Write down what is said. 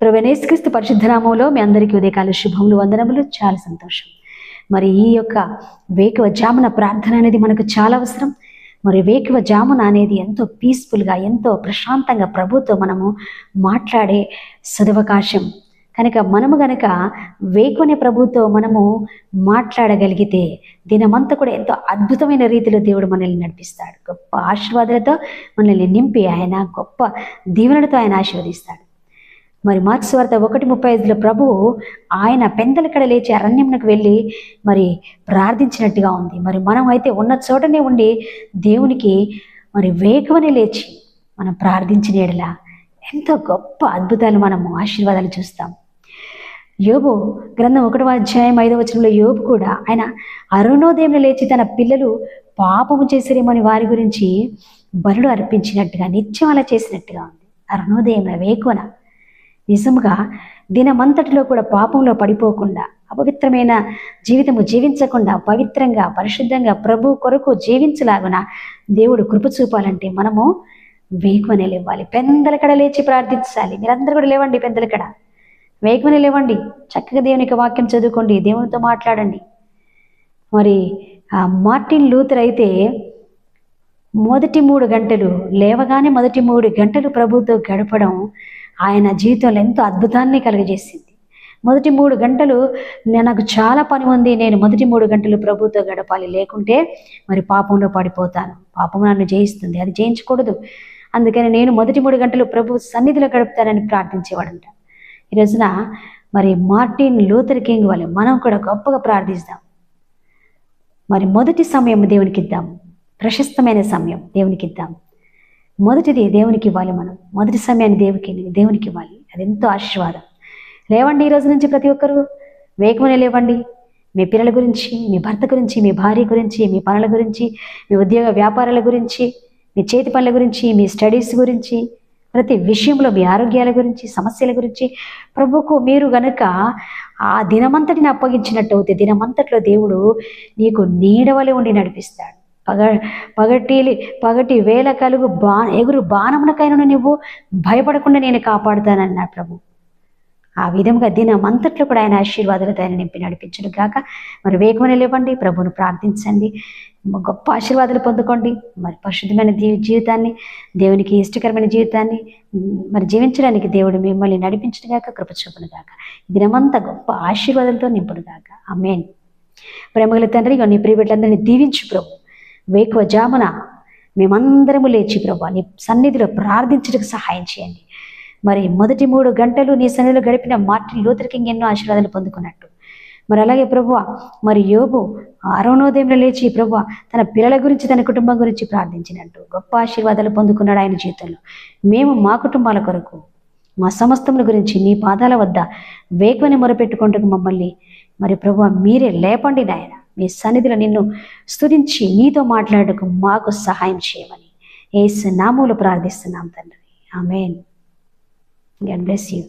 ప్రభువైన యేసుక్రీస్తు పరిశుద్ధ నామములో మీ అందరికీ ఉదయకాల శుభములు, వందనములు. చాలా సంతోషం. మరి ఈ యొక్క వేకువ జామున ప్రార్థన అనేది మనకు చాలా అవసరం. మరి వేకువ జామున అనేది ఎంతో పీస్ఫుల్గా, ఎంతో ప్రశాంతంగా ప్రభుతో మనము మాట్లాడే సదవకాశం కనుక మనము గనక వేకువనే ప్రభుతో మనము మాట్లాడగలిగితే దినమంతా కూడా ఎంతో అద్భుతమైన రీతిలో దేవుడు మనల్ని నడిపిస్తాడు. గొప్ప ఆశీర్వాదాలతో మనల్ని నింపి ఆయన గొప్ప దీవెనలతో ఆయన ఆశీర్వదిస్తాడు. మరి మార్క్స్ వార్త 1:35లో ప్రభువు ఆయన పెందలకడ లేచి అరణ్యమునకు వెళ్ళి మరి ప్రార్థించినట్టుగా ఉంది. మరి మనం అయితే ఉన్న చోటనే ఉండి దేవునికి మరి వేకువనే లేచి మనం ప్రార్థించిన యెడల ఎంతో గొప్ప అద్భుతాలు, మనము ఆశీర్వాదాలు చూస్తాం. యోబు గ్రంథం 1వ అధ్యాయం 5వ వచనంలో యోబు కూడా ఆయన అరుణోదయంలో లేచి తన పిల్లలు పాపము చేసిరేమని వారి గురించి బలులు అర్పించినట్టుగా నిత్యం అలా చేసినట్టుగా ఉంది. అరుణోదయం వేకువన నిజముగా దినమంతటిలో కూడా పాపంలో పడిపోకుండా, అపవిత్రమైన జీవితము జీవించకుండా పవిత్రంగా పరిశుద్ధంగా ప్రభు కొరకు జీవించలాగున దేవుడు కృప చూపాలంటే మనము వేకువనే లేవాలి. పెందలకడ లేచి ప్రార్థించాలి. మీరందరూ కూడా లేవండి, పెందలకడ వేకువనే లేవండి. చక్కగా దేవునికి వాక్యం చదువుకోండి, దేవునితో మాట్లాడండి. మరి మార్టిన్ లూథర్ అయితే మొదటి 3 గంటలు లేవగానే మొదటి 3 గంటలు ప్రభుతో గడపడం ఆయన జీవితంలో ఎంతో అద్భుతాన్ని కలుగజేసింది. మొదటి 3 గంటలు నాకు చాలా పని ఉంది, నేను మొదటి 3 గంటలు ప్రభుతో గడపాలి, లేకుంటే మరి పాపంలో పడిపోతాను, పాపం నన్ను జయిస్తుంది, అది జయించకూడదు, అందుకని నేను మొదటి 3 గంటలు ప్రభు సన్నిధిలో గడుపుతానని ప్రార్థించేవాడంట. ఈ రోజున మరి మార్టిన్ లూథర్ కింగ్ వల్ల మనం కూడా గొప్పగా ప్రార్థిస్తాం. మరి మొదటి సమయం దేవునికి ఇద్దాం, ప్రశస్తమైన సమయం దేవునికి ఇద్దాం. మొదటిది దేవునికి ఇవ్వాలి. మనం మొదటి సమయాన్ని దేవునికి ఇవ్వాలి. అది ఎంతో ఆశీర్వాదం. లేవండి, ఈ రోజు నుంచి ప్రతి ఒక్కరూ వేగమనే లేవండి. మీ పిల్లల గురించి, మీ భర్త గురించి, మీ భార్య గురించి, మీ పనుల గురించి, మీ ఉద్యోగ వ్యాపారాల గురించి, మీ చేతి పనుల గురించి, మీ స్టడీస్ గురించి, ప్రతి విషయంలో మీ ఆరోగ్యాల గురించి, సమస్యల గురించి ప్రభువుకు మీరు గనుక ఆ దినమంతటిని అప్పగించినట్టు అవుతే దినమంతట్లో దేవుడు నీకు నీడవలే ఉండి నడిపిస్తాడు. పగటి వేళ కలుగు ఎగురు బాణమునకైనా నువ్వు భయపడకుండా నేను కాపాడుతానన్నాడు ప్రభు. ఆ విధంగా దినమంతట్లో కూడా ఆయన ఆశీర్వాదాలతో ఆయన నింపి నడిపించడు గాక. మరి వేగమని లేవండి, ప్రభువును ప్రార్థించండి, గొప్ప ఆశీర్వాదాలు పొందుకోండి. మరి పరిశుద్ధమైన జీవితాన్ని, దేవునికి ఇష్టకరమైన జీవితాన్ని మరి జీవించడానికి దేవుడు మిమ్మల్ని నడిపించడు గాక, కృప చూపును గాక. దినమంతా గొప్ప ఆశీర్వాదాలతో నింపుడు గాక. ఆమేన్. ప్రేమగల తండ్రి, నీ ప్రియ బిడ్డలందరినీ దీవించు ప్రభు. వేకువ జామున మేమందరము లేచి ప్రభు నీ సన్నిధిలో ప్రార్థించడానికి సహాయం చేయండి. మరి మొదటి 3 గంటలు నీ సన్నిధిలో గడిపిన మార్టిన్ లూథర్ కింగ్ ఎన్నో ఆశీర్వాదాలు పొందుకున్నట్టు, మరి అలాగే ప్రభువా మరి యోబు అరుణోదయంలో లేచి ప్రభువా తన పిల్లల గురించి, తన కుటుంబం గురించి ప్రార్థించినట్టు గొప్ప ఆశీర్వాదాలు పొందుకున్నాడు ఆయన జీవితంలో. మేము మా కుటుంబాల కొరకు, మా సమస్తముల గురించి నీ పాదాల వద్ద వేకువని మొరపెట్టుకుంటూ మమ్మల్ని మరి ప్రభువా మీరే లేపండి నాయన. మీ సన్నిధిలో నిన్ను స్తుతించి నీతో మాట్లాడటకు మాకు సహాయం చేయమని యేసు నామములో ప్రార్థిస్తున్నాం తండ్రి. ఆమేన్. God bless you.